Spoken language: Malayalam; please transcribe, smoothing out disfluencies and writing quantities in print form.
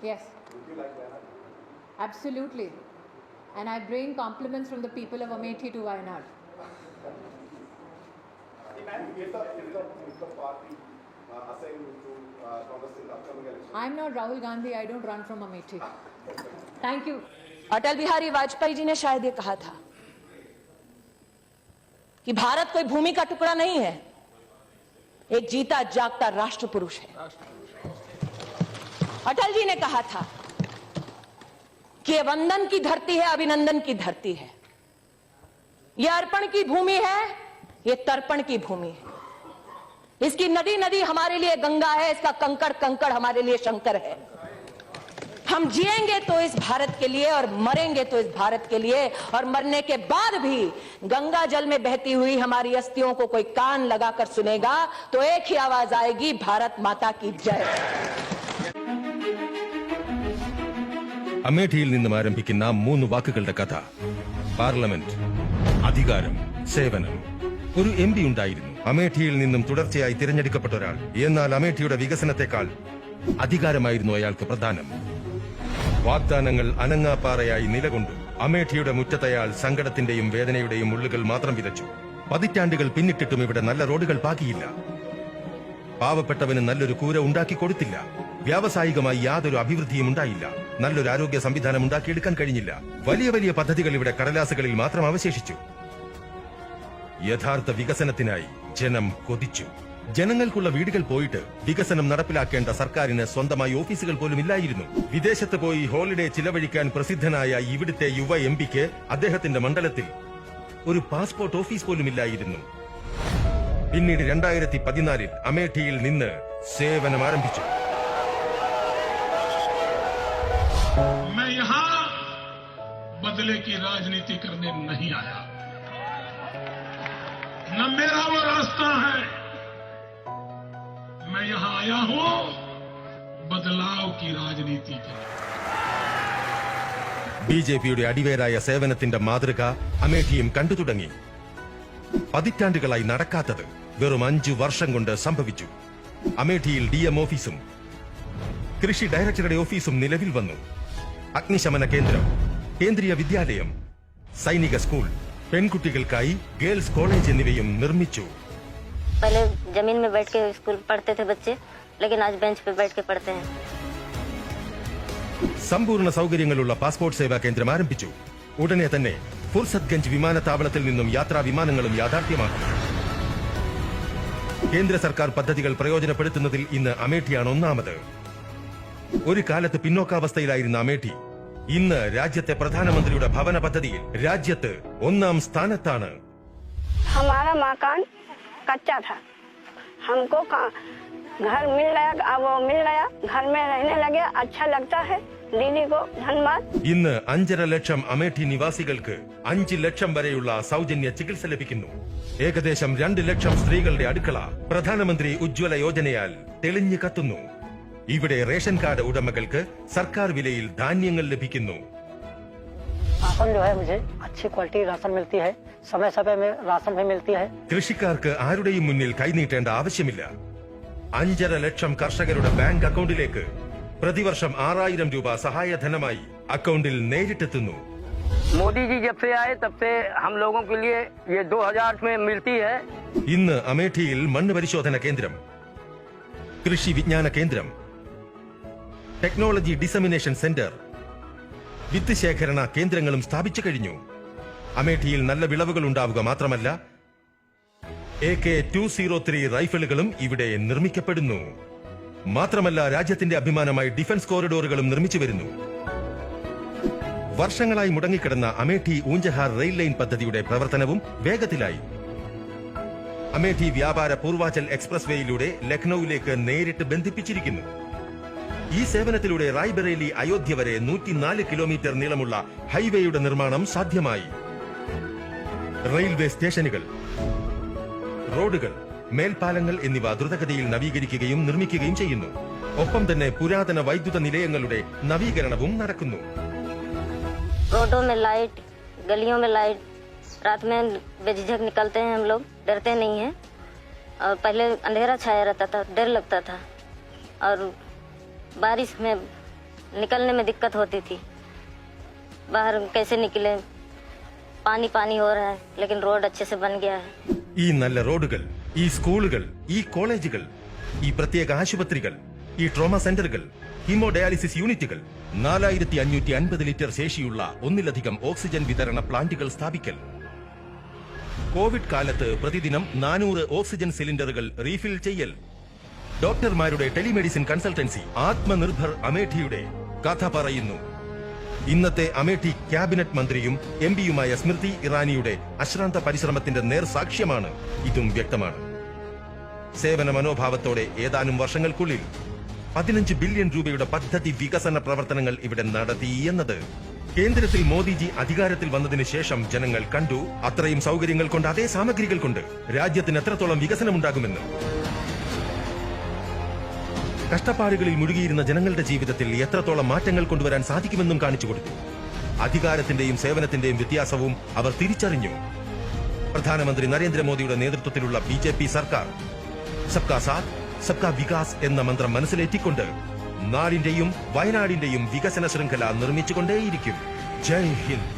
Yes. Would you like Wayanad? Absolutely. And I bring compliments from the people of Amethi to Wayanad. If the party assigned to Congress in the upcoming election. I'm not Rahul Gandhi. I don't run from Amethi. Thank you. Atal Bihari Vajpayee ji ने शायद ये कहा था कि भारत कोई भूमि का टुकड़ा नहीं है, एक जीता जागता राष्ट्र पुरुष है। अटल जी ने कहा था कि ये वंदन की धरती है, अभिनंदन की धरती है, ये अर्पण की भूमि है, ये तर्पण की भूमि है। इसकी नदी नदी हमारे लिए गंगा है, इसका कंकड़ कंकड़ हमारे लिए शंकर है। हम जिएंगे तो इस भारत के लिए और मरेंगे तो इस भारत के लिए, और मरने के बाद भी गंगा जल में बहती हुई हमारी अस्थियों को कोई कान लगाकर सुनेगा तो एक ही आवाज आएगी, भारत माता की जय। അമേഠിയിൽ നിന്നും ആരംഭിക്കുന്ന 3 വാക്കുകളുടെ കഥ. പാർലമെന്റ്, അധികാരം, സേവനം. ഒരു എം പി ഉണ്ടായിരുന്നു. അമേഠിയിൽ നിന്നും തുടർച്ചയായി തിരഞ്ഞെടുക്കപ്പെട്ട ഒരാൾ. എന്നാൽ അമേഠിയുടെ വികസനത്തെക്കാൾ അധികാരമായിരുന്നു അയാൾക്ക് പ്രധാനം. വാഗ്ദാനങ്ങൾ അനങ്ങാപ്പാറയായി നിലകൊണ്ടു. അമേഠിയുടെ മുറ്റത്തയാൾ സങ്കടത്തിന്റെയും വേദനയുടെയും മുള്ളുകൾ മാത്രം വിതച്ചു. പതിറ്റാണ്ടുകൾ പിന്നിട്ടിട്ടും ഇവിടെ നല്ല റോഡുകൾ പാകിയില്ല. പാവപ്പെട്ടവന് നല്ലൊരു കൂര ഉണ്ടാക്കി കൊടുത്തില്ല. വ്യാവസായികമായി യാതൊരു അഭിവൃദ്ധിയും ഉണ്ടായില്ല. നല്ലൊരു ആരോഗ്യ സംവിധാനം ഉണ്ടാക്കിയെടുക്കാൻ കഴിഞ്ഞില്ല. വലിയ വലിയ പദ്ധതികൾ ഇവിടെ കടലാസുകളിൽ മാത്രം അവശേഷിച്ചു. യഥാർത്ഥ വികസനത്തിനായി ജനം കൊതിച്ചു. ജനങ്ങൾക്കുള്ള വീടുകൾ പോയിട്ട് വികസനം നടപ്പിലാക്കേണ്ട സർക്കാരിന് സ്വന്തമായി ഓഫീസുകൾ പോലും ഇല്ലായിരുന്നു. വിദേശത്ത് പോയി ഹോളിഡേ ചിലവഴിക്കാൻ പ്രസിദ്ധനായ ഇവിടുത്തെ യുവ എം പിക്ക് അദ്ദേഹത്തിന്റെ മണ്ഡലത്തിൽ ഒരു പാസ്പോർട്ട് ഓഫീസ് പോലും ഇല്ലായിരുന്നു. പിന്നീട് 2014 അമേഠിയിൽ നിന്ന് സേവനം ആരംഭിച്ചു. मैं यहां बदले की राजनीति करने नहीं आया, न मेरा वो रास्ता है। मैं यहां आया हूं बदलाव की राजनीति के लिए। ബിജെപിയുടെ അടിവേരായ സേവനത്തിന്റെ മാതൃക അമേഠിയും കണ്ടു തുടങ്ങി. പതിറ്റാണ്ടുകളായി നടക്കാത്തത് വെറും 5 വർഷം കൊണ്ട് സംഭവിച്ചു. അമേഠിയിൽ DM ഓഫീസും കൃഷി ഡയറക്ടറുടെ ഓഫീസും നിലവിൽ വന്നു. അഗ്നിശമന കേന്ദ്രം, കേന്ദ്രീയ വിദ്യാലയം, സൈനിക സ്കൂൾ, പെൺകുട്ടികൾക്കായി ഗേൾസ് കോളേജ് എന്നിവയും നിർമ്മിച്ചു. पहले जमीन में बैठ के स्कूल पढ़ते थे बच्चे, लेकिन आज बेंच पे बैठ के पढ़ते हैं। സമ്പൂർണ്ണ സൗകര്യങ്ങളുള്ള പാസ്പോർട്ട് സേവാ കേന്ദ്രം ആരംഭിച്ചു. ഉടനെ തന്നെ ഫുർസത്ഗഞ്ച് വിമാനത്താവളത്തിൽ നിന്നും യാത്രാ വിമാനങ്ങളും യാഥാർത്ഥ്യമാക്കും. കേന്ദ്ര സർക്കാർ പദ്ധതികൾ പ്രയോജനപ്പെടുത്തുന്നതിൽ ഇന്ന് അമേഠിയാണ് ഒന്നാമത്. ഒരു കാലത്ത് പിന്നോക്കാവസ്ഥയിലായിരുന്ന അമേഠി ഇന്ന് രാജ്യത്തെ പ്രധാനമന്ത്രിയുടെ ഭവന പദ്ധതിയിൽ രാജ്യത്ത് 1ാം സ്ഥാനത്താണ്. हमारा मकान कच्चा था, हमको घर मिल गया, वो मिल गया, घर में रहने लगे, अच्छा लगता है। दीदी को धन्यवाद. ഇന്ന് 5.5 ലക്ഷം അമേഠി നിവാസികൾക്ക് 5 ലക്ഷം വരെയുള്ള സൗജന്യ ചികിത്സ ലഭിക്കുന്നു. ഏകദേശം 2 ലക്ഷം സ്ത്രീകളുടെ അടുക്കള പ്രധാനമന്ത്രി ഉജ്ജ്വല യോജനയാൽ തെളിഞ്ഞു കത്തുന്നു. ഇവിടെ റേഷൻ കാർഡ് ഉടമകൾക്ക് സർക്കാർ വിലയിൽ ധാന്യങ്ങൾ ലഭിക്കുന്നു. राशन जो है मुझे अच्छी क्वालिटी राशन मिलती है, समय समय में राशन भी मिलती है. കൃഷിക്കാർക്ക് ആരുടെയും മുന്നിൽ കൈനീട്ടേണ്ട ആവശ്യമില്ല. 5.5 ലക്ഷം കർഷകരുടെ ബാങ്ക് അക്കൗണ്ടിലേക്ക് പ്രതിവർഷം 6000 രൂപ സഹായധനമായി അക്കൗണ്ടിൽ നേരിട്ടെത്തുന്നു. मोदी जी जब से आए तब से हम लोगों के लिए ये 2000 में मिलती है. ഇന്ന് അമേഠിയിൽ മണ്ണ് പരിശോധന കേന്ദ്രം, കൃഷി വിജ്ഞാന കേന്ദ്രം, ടെക്നോളജി ഡിസമിനേഷൻ സെന്റർ, വിത്ത് ശേഖരണ കേന്ദ്രങ്ങളും സ്ഥാപിച്ചു കഴിഞ്ഞു. അമേഠിയിൽ നല്ല വിളവുകൾ ഉണ്ടാവുക മാത്രമല്ല, AK-203 റൈഫിളുകളും ഇവിടെ നിർമ്മിക്കപ്പെടുന്നു. മാത്രമല്ല, രാജ്യത്തിന്റെ അഭിമാനമായി ഡിഫൻസ് കോറിഡോറുകളും നിർമ്മിച്ചു വരുന്നു. വർഷങ്ങളായി മുടങ്ങിക്കിടന്ന അമേഠി ഊഞ്ചഹാർ റെയിൽ ലൈൻ പദ്ധതിയുടെ പ്രവർത്തനവും വേഗത്തിലായി. അമേഠി വ്യാപാര പൂർവാചൽ എക്സ്പ്രസ് വേയിലൂടെ ലക്നൌവിലേക്ക് നേരിട്ട് ബന്ധിപ്പിച്ചിരിക്കുന്നു. ഈ സേവനത്തിലൂടെ റായ്ബറേലി അയോധ്യ വരെ 104 കിലോമീറ്റർ നീളമുള്ള ഹൈവേയുടെ നിർമ്മാണം സാധ്യമായി. റെയിൽവേ സ്റ്റേഷനുകൾ, റോഡുകൾ, മേൽപ്പാലങ്ങൾ എന്നിവ ദ്രുതഗതിയിൽ നവീകരിക്കുകയും നിർമ്മിക്കുകയും ചെയ്യുന്നു. ഒപ്പം തന്നെ പുരാതന വൈദ്യുത നിലയങ്ങളുടെ നവീകരണവും നടക്കുന്നു. रोडों में लाइट, गलियों में लाइट, रात में बेझिझक निकलते हैं हम लोग, डरते नहीं हैं। और पहले अंधेरा छाया रहता था, डर लगता था, और बारिश में निकलने में दिक्कत होती थी, बाहर कैसे निकले, पानी पानी हो रहा है, लेकिन रोड अच्छे से बन गया है. ഈ നല്ല റോഡുകൾ, ഈ സ്കൂളുകൾ, ഈ കോളേജുകൾ, ഈ പ്രത്യേക ആശുപത്രികൾ, ഈ ട്രോമ സെന്ററുകൾ, ഹീമോഡയാലിസിസ് യൂണിറ്റുകൾ, 4550 ലിറ്റർ ശേഷിയുള്ള ഒന്നിലധികം ഓക്സിജൻ വിതരണ പ്ലാന്റുകൾ സ്ഥാപിക്കൽ, കോവിഡ് കാലത്ത് പ്രതിദിനം 400 ഓക്സിജൻ സിലിണ്ടറുകൾ റീഫിൽ ചെയ്യൽ, ഡോക്ടർമാരുടെ ടെലിമെഡിസിൻ കൺസൾട്ടൻസി, ആത്മനിർഭർ അമേഠിയുടെ കഥ പറയുന്നു. ഇന്നത്തെ അമേഠി ക്യാബിനറ്റ് മന്ത്രിയും എംപിയുമായ സ്മൃതി ഇറാനിയുടെ അശ്രാന്ത പരിശ്രമത്തിന്റെ നേർസാക്ഷ്യമാണ്. ഇതും വ്യക്തമാണ്. സേവന മനോഭാവത്തോടെ ഏതാനും വർഷങ്ങൾക്കുള്ളിൽ 15 ബില്യൺ രൂപയുടെ പദ്ധതി വികസന പ്രവർത്തനങ്ങൾ ഇവിടെ നടത്തി എന്നത് കേന്ദ്രത്തിൽ മോദിജി അധികാരത്തിൽ വന്നതിന് ശേഷം ജനങ്ങൾ കണ്ടു. അത്രയും സൗകര്യങ്ങൾ കൊണ്ട്, അതേ സാമഗ്രികൾ കൊണ്ട് രാജ്യത്തിന് എത്രത്തോളം വികസനമുണ്ടാകുമെന്ന്. കഷ്ടപ്പാടുകളിൽ മുഴുകിയിരുന്ന ജനങ്ങളുടെ ജീവിതത്തിൽ എത്രത്തോളം മാറ്റങ്ങൾ കൊണ്ടുവരാൻ സാധിക്കുമെന്നും കാണിച്ചു കൊടുത്തു. അധികാരത്തിന്റെയും സേവനത്തിന്റെയും വ്യത്യാസവും അവർ തിരിച്ചറിഞ്ഞു. പ്രധാനമന്ത്രി നരേന്ദ്രമോദിയുടെ നേതൃത്വത്തിലുള്ള BJP സർക്കാർ സബ്കാ സാത്ത് സബ്കാ വികാസ് എന്ന മന്ത്രം മനസ്സിലേറ്റിക്കൊണ്ട് നാടിന്റെയും വയനാടിന്റെയും വികസന ശൃംഖല നിർമ്മിച്ചുകൊണ്ടേയിരിക്കും. ജയ് ഹിന്ദ്.